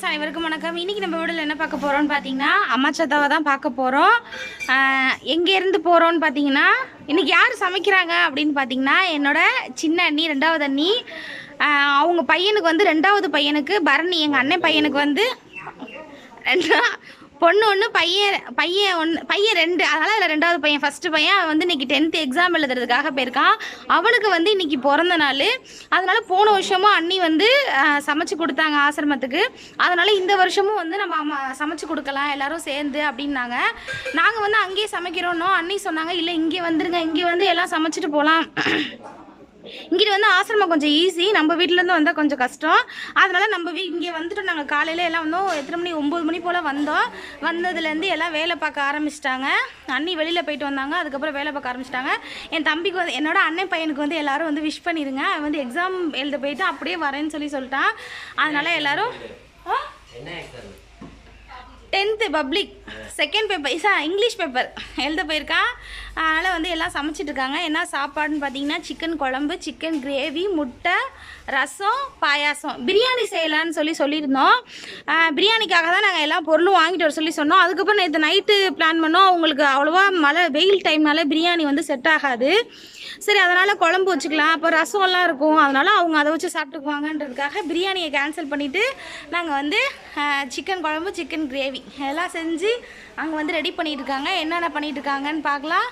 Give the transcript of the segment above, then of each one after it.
அனைவருக்கும் வணக்கம். இன்றைக்கி நம்ம வீடியோவில் என்ன பார்க்க போகிறோம்னு பார்த்தீங்கன்னா அம்மா சத்தாவை தான் பார்க்க போகிறோம். எங்கேருந்து போகிறோன்னு பார்த்தீங்கன்னா இன்றைக்கி யார் சமைக்கிறாங்க அப்படின்னு பார்த்தீங்கன்னா என்னோட சின்ன அண்ணி, ரெண்டாவது அண்ணி. அவங்க பையனுக்கு வந்து ரெண்டாவது பையனுக்கு பரணி, எங்கள் அண்ணன் பையனுக்கு வந்து பொண்ணு ஒன்று, பையன் ரெண்டு. அதனால் அதில் ரெண்டாவது பையன், ஃபஸ்ட்டு பையன் அவன் வந்து இன்றைக்கி 10th எக்ஸாம் எழுதுறதுக்காக போயிருக்கான். அவனுக்கு வந்து இன்றைக்கி பிறந்த நாள். அதனால் போன வருஷமும் அண்ணி வந்து சமைச்சு கொடுத்தாங்க ஆசிரமத்துக்கு. அதனால் இந்த வருஷமும் வந்து நம்ம சமைச்சு கொடுக்கலாம் எல்லோரும் சேர்ந்து அப்படின்னாங்க. நாங்கள் வந்து அங்கேயே சமைக்கிறோன்னோ அண்ணி சொன்னாங்க, இல்லை இங்கே வந்துருங்க, இங்கே வந்து எல்லாம் சமைச்சிட்டு போகலாம். இங்கிட்டு வந்து ஆசிரமம் கொஞ்சம் ஈஸி, நம்ம வீட்டிலேருந்து வந்தால் கொஞ்சம் கஷ்டம். அதனால் நம்ம இங்கே வந்துட்டோம். நாங்கள் காலையில் எல்லாம் வந்தோம், எத்தனை மணி, 9 மணி போல் வந்தோம். வந்ததுலேருந்து எல்லாம் வேலை பார்க்க ஆரம்பிச்சிட்டாங்க. அண்ணி வெளியில் போயிட்டு வந்தாங்க, அதுக்கப்புறம் வேலை பார்க்க ஆரம்பிச்சிட்டாங்க. என் தம்பிக்கு வந்து, என்னோட அண்ணன் பையனுக்கு வந்து எல்லோரும் வந்து விஷ் பண்ணிடுங்க. அவன் வந்து எக்ஸாம் எழுத போயிட்டு அப்படியே வரேன்னு சொல்லிட்டான். அதனால் எல்லோரும் 10th public second paper English paper எழுத போயிருக்கான். அதனால் வந்து எல்லாம் சமைச்சிட்ருக்காங்க. என்ன சாப்பாடுன்னு பார்த்தீங்கன்னா சிக்கன் குழம்பு, சிக்கன் கிரேவி, முட்டை, ரசம், பாயாசம். பிரியாணி செய்யலான்னு சொல்லியிருந்தோம். பிரியாணிக்காக தான் நாங்கள் எல்லா பொருளும் வாங்கிட்டு வர சொன்னோம். அதுக்கப்புறம் நேற்று நைட்டு பிளான் பண்ணோம். அவங்களுக்கு அவ்வளோவா வெயில் டைம்னால பிரியாணி வந்து செட் ஆகாது. சரி, அதனால் குழம்பு வச்சுக்கலாம், அப்போ ரசம்லாம் இருக்கும், அதனால் அவங்க அதை வச்சு சாப்பிட்டுக்குவாங்கன்றதுக்காக பிரியாணியை கேன்சல் பண்ணிவிட்டு நாங்கள் வந்து சிக்கன் குழம்பு, சிக்கன் கிரேவி எல்லாம் செஞ்சு அங்கே வந்து ரெடி பண்ணிகிட்ருக்காங்க. என்னென்ன பண்ணிகிட்ருக்காங்கன்னு பார்க்கலாம்.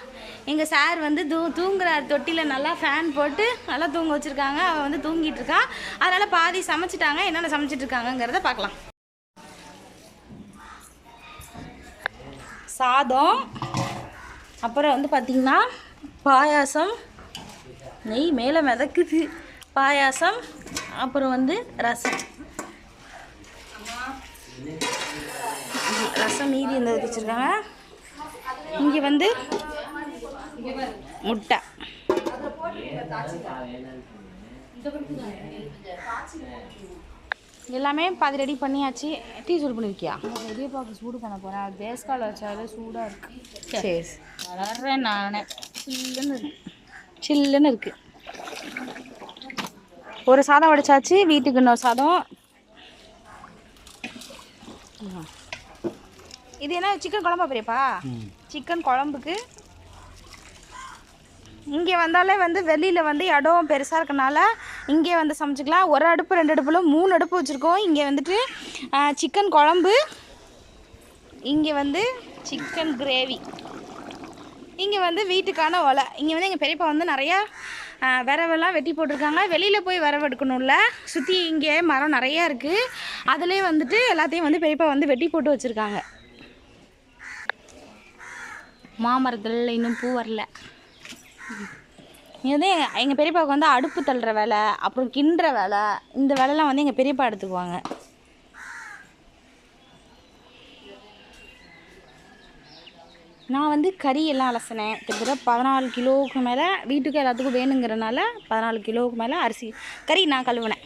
எங்கள் சார் வந்து தூங்குறார், தொட்டியில் நல்லா ஃபேன் போட்டு நல்லா தூங்க வச்சுருக்காங்க. அவன் வந்து தூங்கிட்டு இருக்கான். அதனால் பாதி சமைச்சிட்டாங்க. என்னென்ன சமைச்சிட்ருக்காங்கங்கிறத பார்க்கலாம். சாதம், அப்புறம் வந்து பார்த்திங்கன்னா பாயாசம், நெய் மேலே மிதக்குது, பாயாசம், அப்புறம் வந்து ரசம் மீதி இந்த வச்சுருக்காங்க. இங்கே வந்து முட்டை. எல்லாமே பாதி ரெடி பண்ணியாச்சு. டீ சூடு பண்ணிருக்கியா? வெளியே பார்க்க சூடு பண்ண போகிறேன். பேஸ்கால் வச்சாலே சூடாக இருக்குது. சரி, வளர்றேன் நானே. சில்லுன்னு இருக்குது. ஒரு சாதம் வடிச்சாச்சு, வீட்டுக்கு இன்னொரு சாதம். இது என்ன சிக்கன் குழம்பா பெரியப்பா? சிக்கன் குழம்புக்கு இங்கே வந்தாலே வந்து வெளியில் வந்து இடம் பெருசாக இருக்கனால இங்கே வந்து சமைச்சிக்கலாம். ஒரு அடுப்பு, 2 அடுப்பில் 3 அடுப்பு வச்சுருக்கோம். இங்கே வந்துட்டு சிக்கன் குழம்பு, இங்கே வந்து சிக்கன் கிரேவி, இங்கே வந்து வீட்டுக்கான ஒலை. இங்கே வந்து எங்கள் பெரியப்பா வந்து நிறையா விரவெல்லாம் வெட்டி போட்டிருக்காங்க. வெளியில் போய் விரவு எடுக்கணும்ல, சுற்றி இங்கே மரம் நிறையா இருக்குது. அதிலே வந்துட்டு எல்லாத்தையும் வந்து பெரியப்பா வந்து வெட்டி போட்டு வச்சுருக்காங்க. மாமரத்தில் இன்னும் பூ வரல. இது வந்து எங்கள் பெரியப்பாவுக்கு வந்து அடுப்பு தள்ளுற வேலை, அப்புறம் கிண்டுற வேலை, இந்த வேலைலாம் வந்து எங்கள் பெரியப்பா எடுத்துக்குவாங்க. நான் வந்து கறி எல்லாம் அலசினேன். கிட்டத்தட்ட 14 கிலோவுக்கு மேலே வீட்டுக்கு எல்லாத்துக்கும் வேணுங்கிறனால 14 கிலோவுக்கு மேலே அரிசி கறி நான் கழுவினேன்.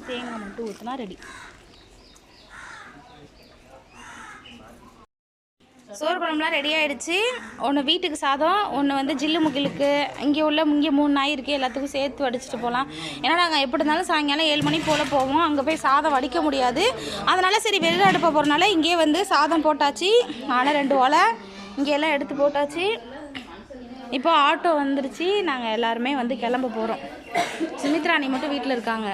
தேங்காய் மட்டும் ஊற்றினா ரெடி. சோறு குழம்புலாம் ரெடி ஆகிடுச்சு. ஒன்று வீட்டுக்கு சாதம், ஒன்று வந்து ஜில்லு முகிலுக்கு. இங்கே 3 நாய் இருக்குது, எல்லாத்துக்கும் சேர்த்து வடிச்சிட்டு போகலாம். ஏன்னா நாங்கள் எப்படி இருந்தாலும் சாயங்காலம் 7 மணி போல் போவோம். அங்கே போய் சாதம் வடிக்க முடியாது. அதனால் சரி, வெளியில் அடுப்ப போகிறனால இங்கே வந்து சாதம் போட்டாச்சு. ஆனால் 2 ஓலை இங்கே எல்லாம் எடுத்து போட்டாச்சு. இப்போ ஆட்டோ வந்துருச்சு. நாங்கள் எல்லாருமே வந்து கிளம்ப போகிறோம். சுமித்ராணி மட்டும் வீட்டில் இருக்காங்க.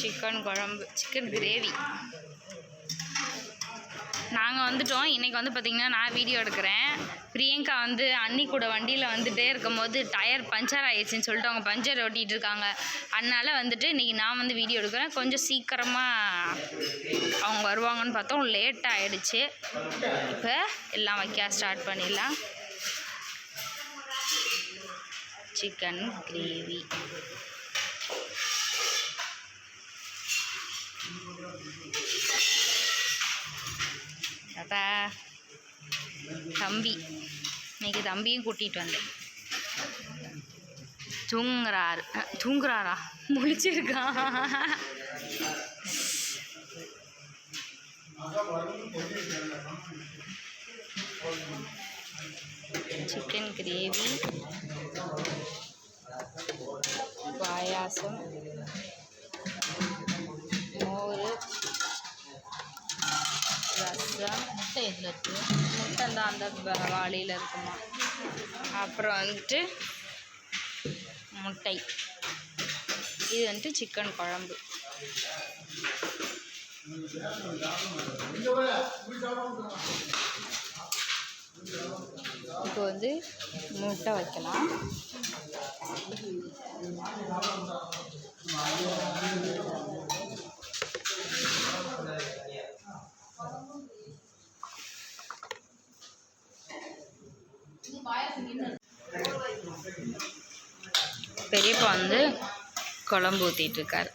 சிக்கன் குழம்பு, சிக்கன் கிரேவி. நாங்கள் வந்துட்டோம். இன்றைக்கி வந்து பார்த்திங்கன்னா நான் வீடியோ எடுக்கிறேன். பிரியங்கா வந்து அண்ணி கூட வண்டியில் வந்துகிட்டே இருக்கும்போது டயர் பஞ்சர் ஆகிடுச்சின்னு சொல்லிட்டு அவங்க பஞ்சர் ஓட்டிகிட்டு இருக்காங்க. அதனால் வந்துட்டு இன்றைக்கி நான் வந்து வீடியோ எடுக்கிறேன். கொஞ்சம் சீக்கிரமாக அவங்க வருவாங்கன்னு பார்த்தோம், லேட் ஆகிடுச்சு. இப்போ எல்லாம் வைக்க ஸ்டார்ட் பண்ணிடலாம். சிக்கன் கிரேவி, தம்பி, இன்னைக்கு தம்பியும் கூட்டிகிட்டு வந்தேன். தூங்குறாரா? முழிச்சிருக்கான். சிக்கன் கிரேவி, பாயாசம், மோர், ரசம், முட்டை இதில் இருக்குது, முட்டை தான் அந்த வாளியில் இருக்குமா. அப்புறம் வந்துட்டு முட்டை, இது வந்துட்டு சிக்கன் குழம்பு. இப்போ வந்து முட்டை வைக்கலாம். பெரியப்பா வந்து குழம்பு ஊற்றிட்டு இருக்காரு.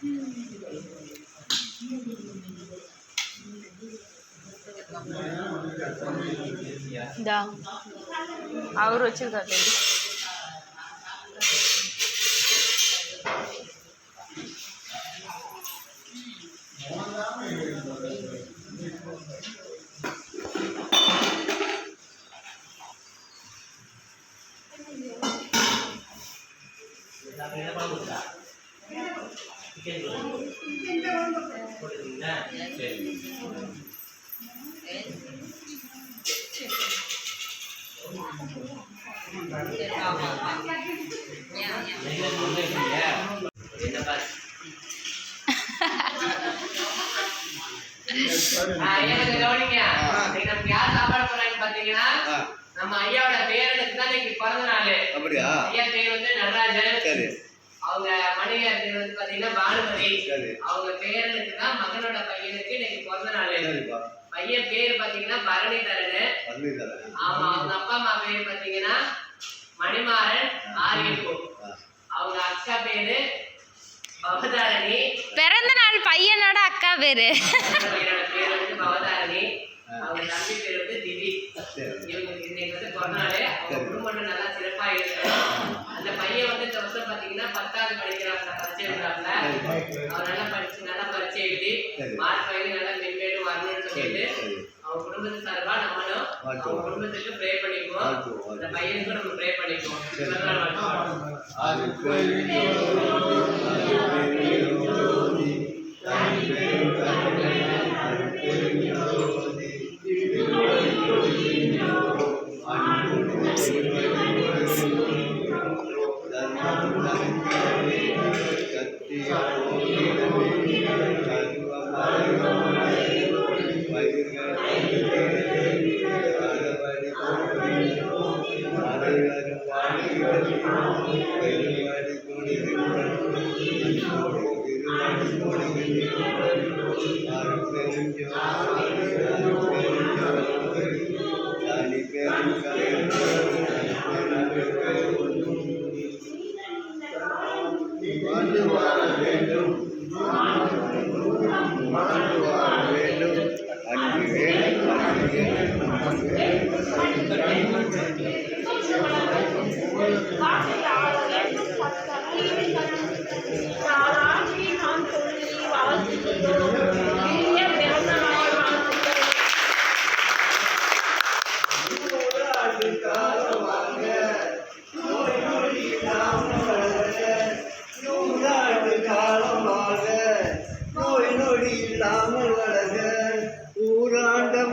இந்தா அவர் வச்சிருக்காரு. நம்ம ஐயாவோட பேரனுக்கு தான் இன்னைக்கு பிறந்த நாள். அப்படியா? ஐயா பேர் வந்து நடராஜன். சரி. அவங்க மனைவியார் பேர் வந்து பாத்தீங்கன்னா பானுமதி. சரி. அவங்க பேரனுக்கு தான் மகனோட பையனுக்கு இன்னைக்கு பிறந்த நாள். சரிப்பா. பையன் பேர் பாத்தீங்கன்னா பரணிதரன். பரணிதரன். ஆமா. அவங்க அப்பா அம்மா பேர் பாத்தீங்கன்னா மணிமாறன், ஆரியப்பூ. அவங்க அக்கா பேரு பவதாரணி. பிறந்த நாள் பையனோட அக்கா பேரு. பையனோட பேர் வந்து பவதாரணி. அவங்க தம்பி பேர் வந்து திவி. இவங்க இன்னைக்கு வந்து பிறந்தநாள். அவங்க குடும்பம் நல்லா சிறப்பா இருக்கு. அந்த பையன் வந்து இந்த வருஷம் பாத்தீங்கன்னா 10வது படிக்கிறாங்க, பரிச்சை எழுதுறாங்க. அவர் நல்லா படிச்சு நல்லா பரிச்சை எழுதி மார்க் வாங்கி நல்லா மென்மேலும் வரணும்னு சொல்லிட்டு அவங்க குடும்பத்து சார்பா நம்மளும் அவங்க குடும்பத்துக்கு ப்ரே பண்ணிக்குவோம். அந்த பையனுக்கும் நம்ம ப்ரே பண்ணிக்குவோம்.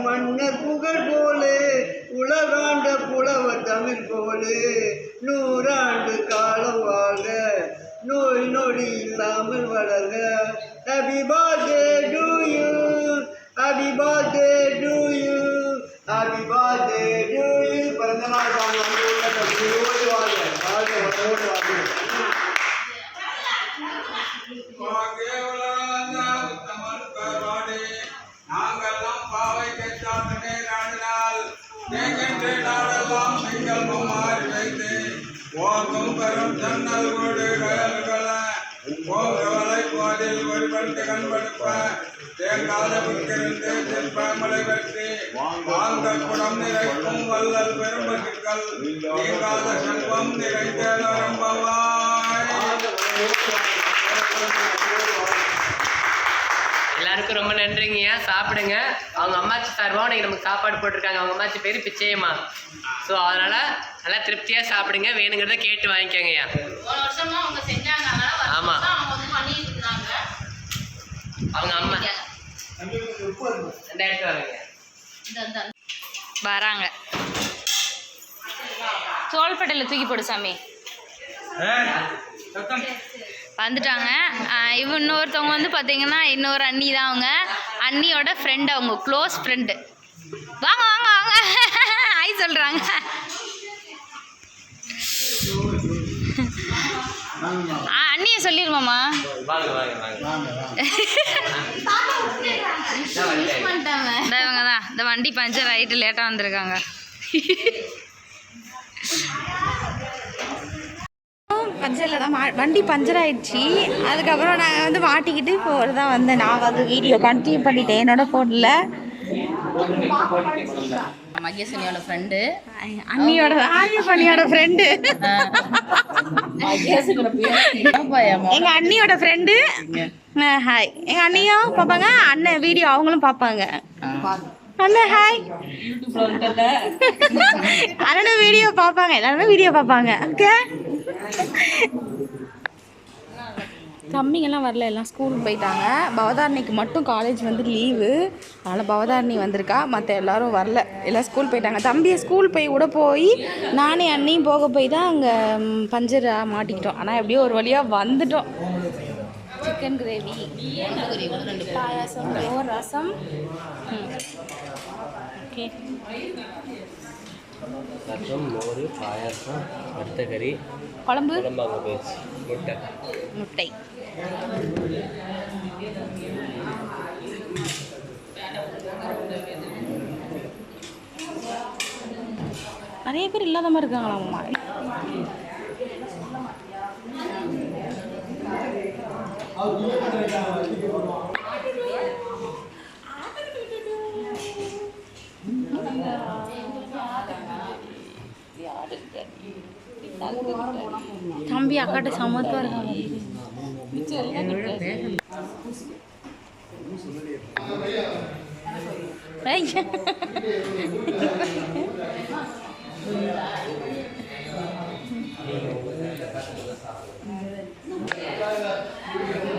மன்னர் புகழ் போலே உலகாண்ட புலவர் தமிழ் போலே 100 ஆண்டு காலம் வாழ்க, நோய் நொடி இல்லாமல் வளர்க. Happy birthday to you, happy birthday to you, happy birthday to you. பிறந்த நாள் நாங்கெல்லாம் பாவை கேட்டாலே நாடினால் நீங்கென்று நாடெல்லாம் நீங்கள் மாறி வைத்து போக்கும் பெரும் ஜன்னல் வீடு கயல்களை போகவலை போதில் ஒருவன் திகழ்படுப்ப தேங்காத புக்கிருந்து சிற்பமலை வெற்றி வாழ்ந்த குடம் நிறைக்கும் வல்லல் பெரும்பசுக்கள் நீங்காத செல்வம் நிறைந்த ரொம்பவாய். எல்லாரும் எல்லாருக்கும் ரொம்ப நன்றிங்கய்யா. சாப்பிடுங்க. அவங்க அம்மாச்சி சார்பாக இன்னைக்கு நமக்கு சாப்பாடு போட்டிருக்காங்க. அவங்க அம்மாச்சி பேர் பிச்சையம்மா. ஸோ அதனால நல்லா திருப்தியா சாப்பிடுங்க. வேணுங்கிறத கேட்டு வாங்கிக்கோங்கய்யா. ஆமா, அவங்க அம்மா வராங்க. தோள்பட்டையில் தூக்கி போடு சாமி. வந்துட்டாங்க. இன்னொருத்தவங்க வந்து பார்த்தீங்கன்னா இன்னொரு அண்ணி தான். அவங்க அண்ணியோட ஃப்ரெண்டு, அவங்க க்ளோஸ் ஃப்ரெண்டு. வாங்க வாங்க வாங்க ஆய் சொல்கிறாங்க. அண்ணியை சொல்லிடுமாம்மா. இவங்க தான் இந்த வண்டி பஞ்சர் ஆகிட்டு லேட்டாக வந்திருக்காங்க. பஞ்சரில் தான் வண்டி பஞ்சர் ஆகிடுச்சி. அதுக்கப்புறம் நாங்கள் வந்து மாட்டிக்கிட்டு இப்போ தான் வந்தேன். நான் வந்து வீடியோ கண்டினியூ பண்ணிட்டேன் என்னோட ஃபோனில். மகேசனியோட ஃப்ரெண்டு, அண்ணியோட அண்ணியோட ஃப்ரெண்டு, எங்கள் அண்ணியோட ஃப்ரெண்டு. ஹாய். எங்கள் அண்ணியும் பார்ப்பாங்க, அண்ணன் வீடியோ அவங்களும் பார்ப்பாங்க. அண்ணன் ஹாய். அண்ணனும் வீடியோ பார்ப்பாங்க, எல்லாருமே வீடியோ பார்ப்பாங்க. ஓகே. தம்பிங்கெல்லாம் வரல, எல்லாம் ஸ்கூலுக்கு போயிட்டாங்க. பவதாரணிக்கு மட்டும் காலேஜ் வந்து லீவு, அதனால் பவதாரணி வந்திருக்கா. மற்ற எல்லோரும் வரல, எல்லாம் ஸ்கூல் போயிட்டாங்க. தம்பியை ஸ்கூல் போய் விட போய் நானே அண்ணியும் போக போய் தான் அங்கே பஞ்சர் மாட்டிக்கிட்டோம். ஆனால் எப்படியோ ஒரு வழியாக வந்துட்டோம். சிக்கன் கிரேவி, பாயாசம், ரசம். ஓகே. ரசம், மோர், பாயாசம், வறுத்த கறி, குழம்பு, முட்டை. முட்டை. நிறைய பேர் இல்லாத மாதிரி இருக்காங்களாம்மா. தம்பி அக்காட்ட சமத்தா இருக்காங்க.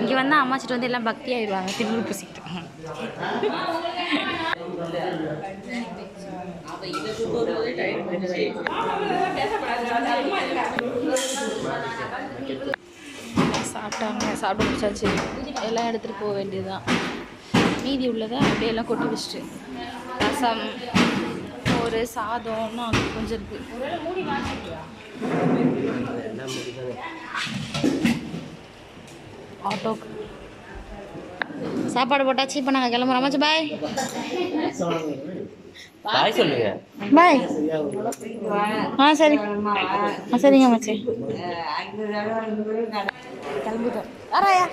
இங்கே வந்து அம்மாச்சிட்டு வந்து எல்லாம் பக்தி ஆயிடுவாங்க, திரும்ப பூசிக்கிட்டு. சாப்பிட்டாங்க, சாப்பிட்டு முடிச்சாச்சு. எல்லாம் எடுத்துகிட்டு போக வேண்டியதுதான். மீதி உள்ளதை அப்படியே எல்லாம் கொட்டி வச்சுட்டு, ரசம், ஒரு சாதம்னா அங்கே கொஞ்சம் இருக்குது. ஆட்டோக்கு சாப்பாடு போட்டாச்சு. இப்போ நாங்கள் கிளம்புறோம். பாய் பாய் சொல்லுங்க. பாய். சரி. சரிங்க மச்சி, கிளம்பிட்டோம். வராயா?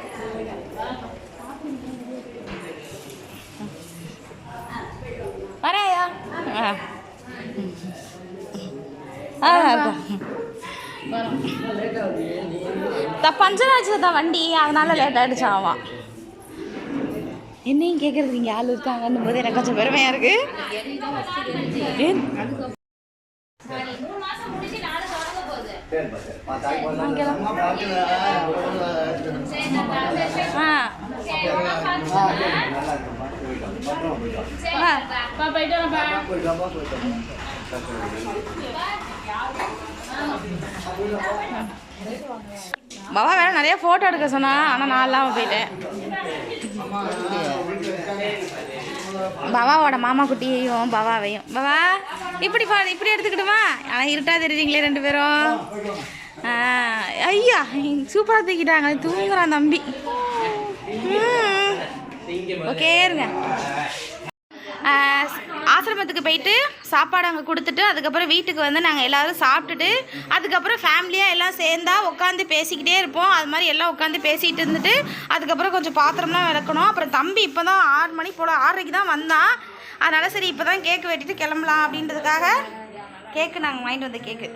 வராயா? பஞ்சர் ஆச்சுதான் வண்டி, அதனால லேட் ஆகிடுச்சு. ஆமாம், என்னையும் கேட்குறதுக்கு இங்கே ஆள் இருக்காங்கன்னும் போது எனக்கு கொஞ்சம் பெருமையாக இருக்குது. பாபா வேற நிறைய ஃபோட்டோ எடுக்க சொன்னா, ஆனால் நான் இல்லாமல் போயிட்டேன். பாபாவோட மாமா குட்டியையும் பாபாவையும். பாபா இப்படி இப்படி எடுத்துக்கிட்டுமா? ஆனால் இருட்டாக தெரியுறீங்களே ரெண்டு பேரும். ஐயா சூப்பராக தூக்கிட்டாங்க. தூங்குறான் தம்பி. ஓகே இருங்க. ஆசிரமத்துக்கு போயிட்டு சாப்பாடு அங்கே கொடுத்துட்டு அதுக்கப்புறம் வீட்டுக்கு வந்து நாங்கள் எல்லோரும் சாப்பிட்டுட்டு அதுக்கப்புறம் ஃபேமிலியாக எல்லாம் சேர்ந்தா உட்காந்து பேசிக்கிட்டே இருப்போம். அது மாதிரி எல்லாம் உட்காந்து பேசிகிட்டு இருந்துட்டு அதுக்கப்புறம் கொஞ்சம் பாத்திரம்லாம் விளக்கணும். அப்புறம் தம்பி இப்போ தான் 6 மணி போல் 6:30க்கு தான் வந்தான். அதனால் சரி இப்போ தான் கேக்கு வெட்டிட்டு கிளம்பலாம் அப்படின்றதுக்காக கேக்கு நாங்கள் வாங்கிட்டு வந்த கேக்கு.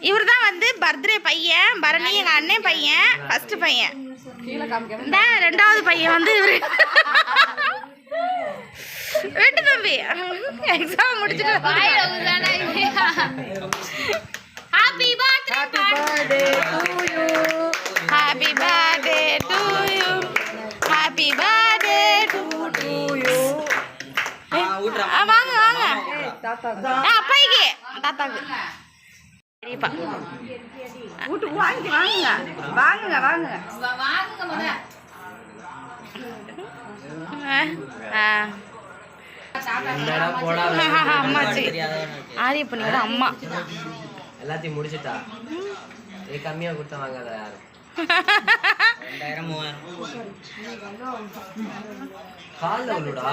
இவர் தான் வந்து பர்த்டே பையன், பரணி எங்கள் அண்ணன் பையன், ஃபஸ்ட்டு பையன். இந்த ரெண்டாவது பையன் வந்து இவரு வெட்டு தம்பி எக்ஸாம் முடிச்சுட்டு happy birthday happy birthday to you happy birthday to you வாங்க வாங்க அப்பாய்க்கு தாத்தாக்கு பெரியப்பா வீட்டுக்கு வாங்க வாங்க வாங்க வாங்க அம்மாச்சி ஆரியப்பண்ணியோட அம்மா எல்லாத்தையும் முடிச்சுட்டா கம்மியா கொடுத்தா வாங்காத யாரும் 2000 கால்ல உள்ளடா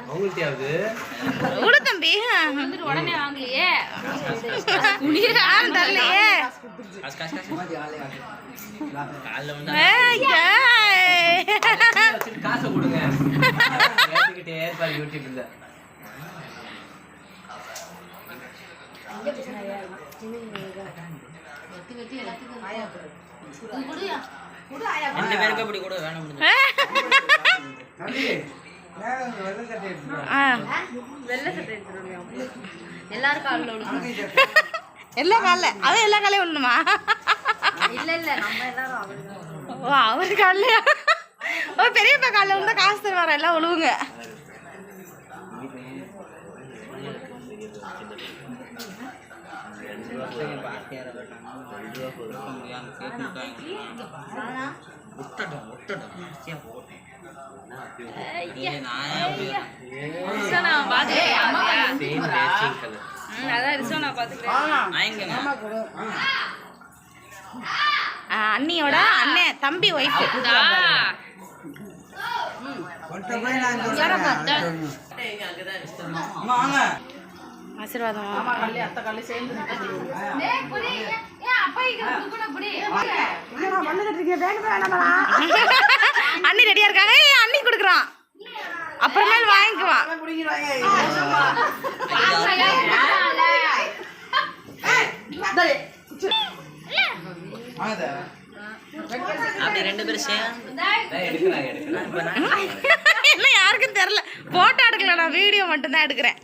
அவங்கள்ட்டயாவது உடு தம்பி உடனே வாங்கலையே யாரும் தரலையே காசை கொடுங்க ஏத்துக்கிட்டே இருப்பாரு யூடியூப்ல எல்லாரும் காலில் எல்லா காலில் அவன் எல்லா காலையும் விடணுமா இல்ல இல்ல நம்ம எல்லாரும் ஓ அவரு காலையா ஓ பெரியப்பா காலில் விழுந்தா காசு தருவாரா எல்லாம் விழுவுங்க அண்ணியோட அண்ணன் தம்பி ஒய்ஃப் ஆசீர்வாதம் அண்ணி ரெடியா இருக்காங்க அண்ணி கொடுக்குறான் அப்புறமேல் வாங்கிக்குவான் அப்படி 2 பேரும் என்ன யாருக்கும் தெரியல போட்டோ எடுக்கல நான் வீடியோ மட்டும் தான் எடுக்கிறேன்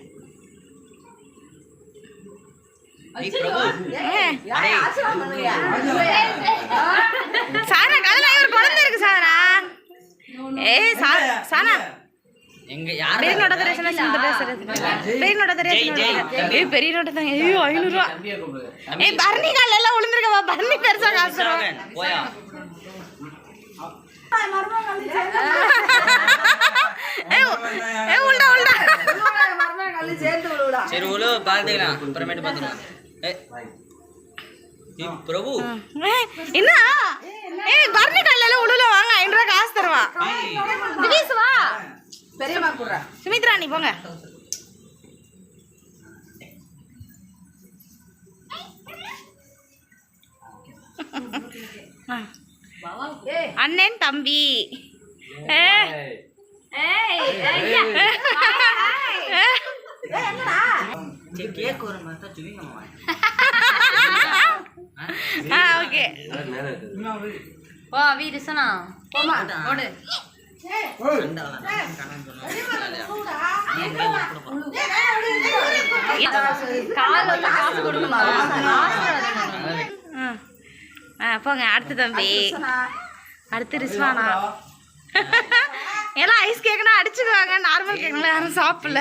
சாரா கதல ஒரு குழந்தை இருக்கு சாரா ஏய் சானா எங்க யார் பெரிய நோட்ட தரேன் இந்த பேசுறது பெரிய நோட்ட தரேன் ஏய் பெரிய நோட்ட தான் ஐயோ 500 ரூபாய் ஏய் பர்னி கால்ல எல்லாம் விழுந்திருக்கவா பர்னி பெருசா காசு தரும் போயா ஏய் உல்டா உல்டா சரி உள்ள பாத்துக்கலாம் அப்புறமேட்டு பாத்துக்கலாம் ஏய் பிரபு என்ன ஏய் பர்னி கால்ல எல்லாம் உள்ள வாங்க 500 ரூபாய் காசு தருவா திவேஷ் வா பெரியம்மா குடுறா சுமித்ரா நீ போங்க அண்ணன் தம்பி ஓகே ஓ வீடு சொன்னா போமா ஓடு காசு கொடுக்கணும் போங்க அடுத்து தம்பி அடுத்து ரிஸ்வானா எல்லாம் ஐஸ் கேக்குனா அடிச்சுக்குவாங்க நார்மல் கேக்குனா யாரும் சாப்பிடல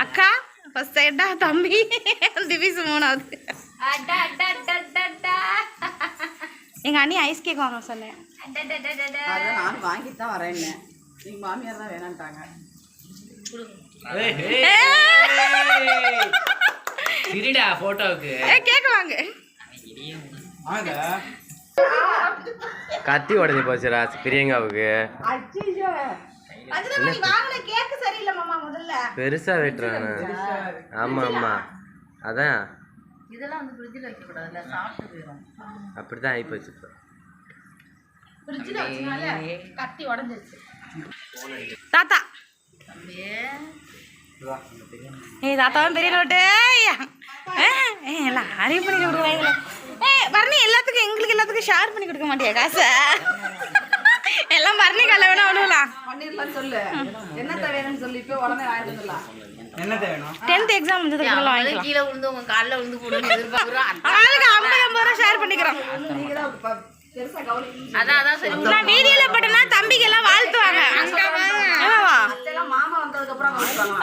அக்கா ஃபர்ஸ்ட் சைடா தம்பி திவிஸ் மூணாவது எங்க அண்ணி ஐஸ் கேக் வாங்க சொன்னேன் நான் வாங்கிட்டு தான் வரேன் எங்க மாமியார் தான் வேணான்ட்டாங்க சரிடா போட்டோவுக்கு கேக் வாங்க கத்தி உடஞ்சி போச்சுடா பிரியங்காவுக்கு பெருசா வெட்டுறானு ஆமா ஆமா அதான் இதெல்லாம் வந்து ஃப்ரிட்ஜில் வைக்கக்கூடாதுல்ல சாப்பிட்டு போயிடும் அப்படிதான் ஆகி போச்சு இப்போ ஃப்ரிட்ஜில் வச்சனால கத்தி உடஞ்சிருச்சு தாத்தா தம்பி ஏய் தாத்தாவும் பெரிய நோட்டு எல்லாம் அறிவு பண்ணி கொடுக்குறாங்க. பரணி எல்லாத்துக்கும் எங்களுக்கு எல்லாத்துக்கும் ஷேர் பண்ணி கொடுக்க மாட்டியா காசை? எல்லாம் பரணி கல்ல வேணா ஒண்ணுலாம் பண்ணிடலாம் சொல்லு. என்னத்த வேணும்னு சொல்லிட்டு உடனே வாங்கிட்டு வந்துடலாம். என்னத்த வேணும்? 10th எக்ஸாம் முடிஞ்சதுக்கு வாங்கிக்கலாம். கீழே விழுந்து உங்க காலில் விழுந்து போடுன்னு எதிர்பார்க்குறோம். ஆளுக்கு 50 ரூபா ஷேர் பண்ணிக்கிறோம். நீங்க தான் பெருசா கவனிக்க. அதான் சரி. நான் வீடியோல போட்டேன்னா தம்பிக்கு எல்லாம் வாழ்த்துவாங்க. ஆமாவா? அதெல்லாம் மாமா வந்ததுக்கு அப்புறம் கவனிப்பாங்க.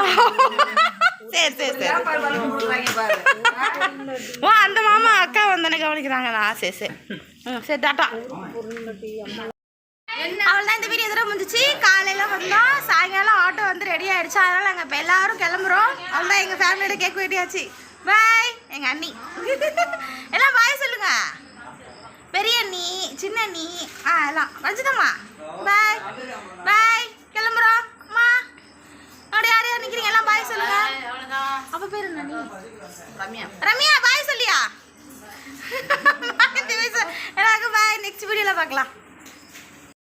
சரி சரி சரி. பாரு பாரு. ஓ அந்த மாமா அக்கா வந்தோடனே கவனிக்கிறாங்களா? சரி சரி. சரி டாட்டா. அவ்வளோதான் இந்த வீடியோ எதிர முடிஞ்சிச்சு. காலையில் வந்தோம், சாயங்காலம் ஆட்டோ வந்து ரெடி ஆகிடுச்சு. அதனால் நாங்கள் இப்போ எல்லாரும் கிளம்புறோம். அவ்வளோதான் எங்கள் ஃபேமிலியோட கேக் வெட்டியாச்சு. பாய் எங்கள் அண்ணி. எல்லாம் பாய் சொல்லுங்க. பெரிய அண்ணி, சின்ன அண்ணி, எல்லாம் வச்சுதம்மா. பாய் பாய், கிளம்புறோம். அம்மா அப்படி யார் யார் நிற்கிறீங்க? எல்லாம் பாய் சொல்லுங்க. அப்போ பேர் என்ன நீ? ரம்யா. ரம்யா பாய் சொல்லியா? எல்லாருக்கும் பாய். நெக்ஸ்ட் வீடியோவில் பார்க்கலாம்.